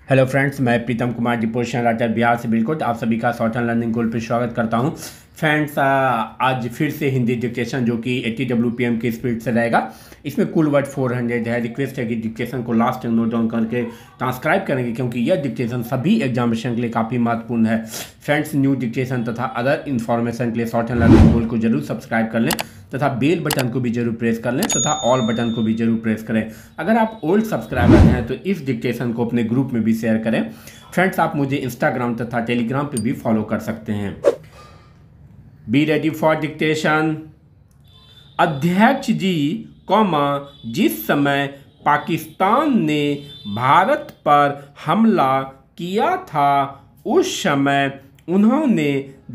Hello friends, मैं Pritam Kumar ji position writer Bihar से बिल्कुल आप सभी का शॉर्ट एंड लर्निंग गोल पे स्वागत करता हूं। फ्रेंड्स, आज फिर से हिंदी डिक्टेशन जो कि 80 WPM की स्पीड से रहेगा। इसमें कुल वर्ड 400 है। रिक्वेस्ट है कि डिक्टेशन को लास्ट टाइम नोट डाउन करके ट्रांसक्राइब करेंगे, क्योंकि यह डिक्टेशन सभी एग्जामिनेशन के लिए काफ़ी महत्वपूर्ण है। फ्रेंड्स, न्यू डिक्टेशन तथा अदर इन्फॉर्मेशन के लिए शॉर्ट एंड लर्निंग गोल को जरूर सब्सक्राइब कर लें तथा बेल बटन को भी जरूर प्रेस कर लें तथा ऑल बटन को भी जरूर प्रेस करें। अगर आप ओल्ड सब्सक्राइबर हैं तो इस डिक्टेशन को अपने ग्रुप में भी शेयर करें। फ्रेंड्स, आप मुझे इंस्टाग्राम तथा टेलीग्राम पे भी फॉलो कर सकते हैं। Be ready for dictation. अध्यक्ष जी, जिस समय पाकिस्तान ने भारत पर हमला किया था उस समय उन्होंने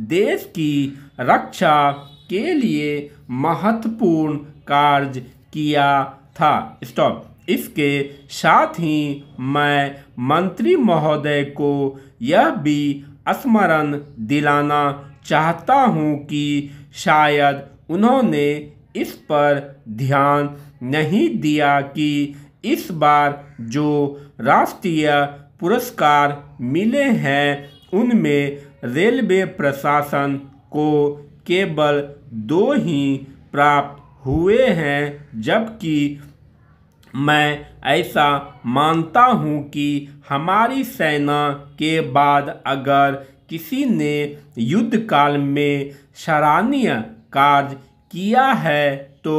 देश की रक्षा के लिए महत्वपूर्ण कार्य किया था। स्टॉप। इसके साथ ही मैं मंत्री महोदय को यह भी स्मरण दिलाना चाहता हूं कि शायद उन्होंने इस पर ध्यान नहीं दिया कि इस बार जो राष्ट्रीय पुरस्कार मिले हैं उनमें रेलवे प्रशासन को केवल 2 ही प्राप्त हुए हैं, जबकि मैं ऐसा मानता हूं कि हमारी सेना के बाद अगर किसी ने युद्ध काल में सराहनीय कार्य किया है तो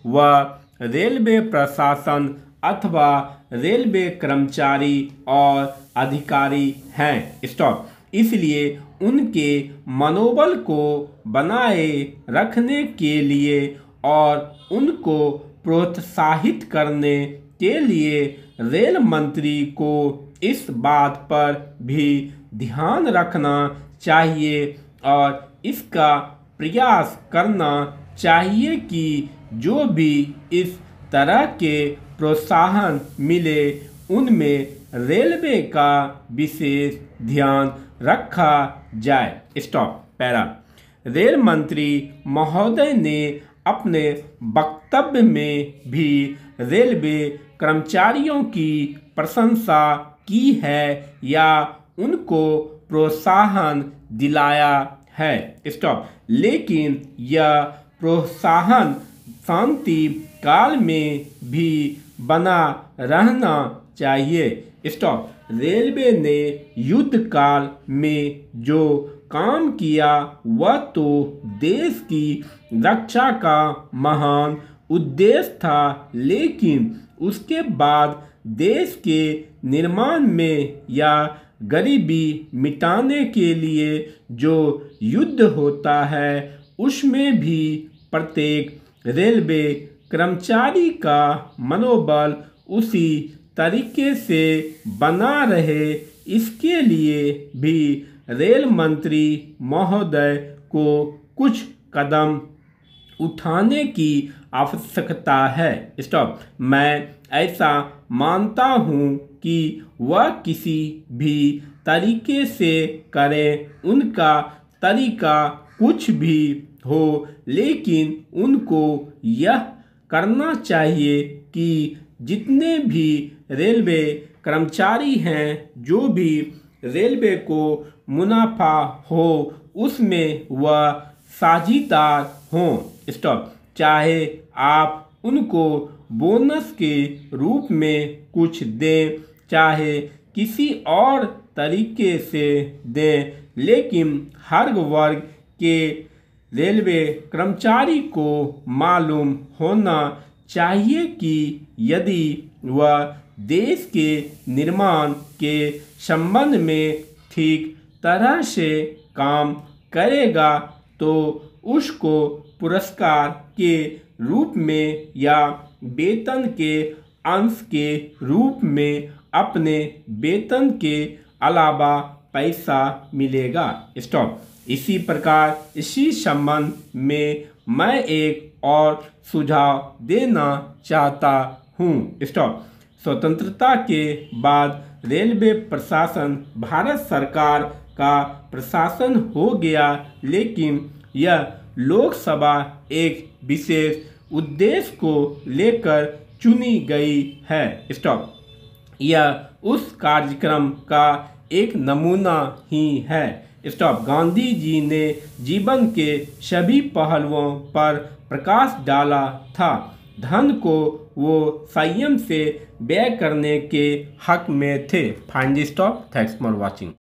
वह रेलवे प्रशासन अथवा रेलवे कर्मचारी और अधिकारी हैं। स्टॉप। इसलिए उनके मनोबल को बनाए रखने के लिए और उनको प्रोत्साहित करने के लिए रेल मंत्री को इस बात पर भी ध्यान रखना चाहिए और इसका प्रयास करना चाहिए कि जो भी इस तरह के प्रोत्साहन मिले उनमें रेलवे का विशेष ध्यान रखा जाए। स्टॉप। पैरा। रेल मंत्री महोदय ने अपने वक्तव्य में भी रेलवे कर्मचारियों की प्रशंसा की है या उनको प्रोत्साहन दिलाया है। स्टॉप। लेकिन यह प्रोत्साहन शांति काल में भी बना रहना चाहिए। स्टॉप। रेलवे ने युद्ध काल में जो काम किया वह तो देश की रक्षा का महान उद्देश्य था, लेकिन उसके बाद देश के निर्माण में या गरीबी मिटाने के लिए जो युद्ध होता है उसमें भी प्रत्येक रेलवे कर्मचारी का मनोबल उसी तरीके से बना रहे, इसके लिए भी रेल मंत्री महोदय को कुछ कदम उठाने की आवश्यकता है। स्टॉप। मैं ऐसा मानता हूं कि वह किसी भी तरीके से करें, उनका तरीका कुछ भी हो, लेकिन उनको यह करना चाहिए कि जितने भी रेलवे कर्मचारी हैं, जो भी रेलवे को मुनाफा हो उसमें वह साझीदार हों। स्टॉप। चाहे आप उनको बोनस के रूप में कुछ दें, चाहे किसी और तरीके से दें, लेकिन हर वर्ग के रेलवे कर्मचारी को मालूम होना चाहिए कि यदि वह देश के निर्माण के संबंध में ठीक तरह से काम करेगा तो उसको पुरस्कार के रूप में या वेतन के अंश के रूप में अपने वेतन के अलावा पैसा मिलेगा। स्टॉप। इसी प्रकार इसी संबंध में मैं एक और सुझाव देना चाहता हूँ। स्टॉप। स्वतंत्रता के बाद रेलवे प्रशासन भारत सरकार का प्रशासन हो गया, लेकिन यह लोकसभा एक विशेष उद्देश्य को लेकर चुनी गई है। स्टॉप। यह उस कार्यक्रम का एक नमूना ही है। स्टॉप। गांधी जी ने जीवन के सभी पहलुओं पर प्रकाश डाला था। धन को वो संयम से व्यय करने के हक में थे। Finally stop. Thanks for watching.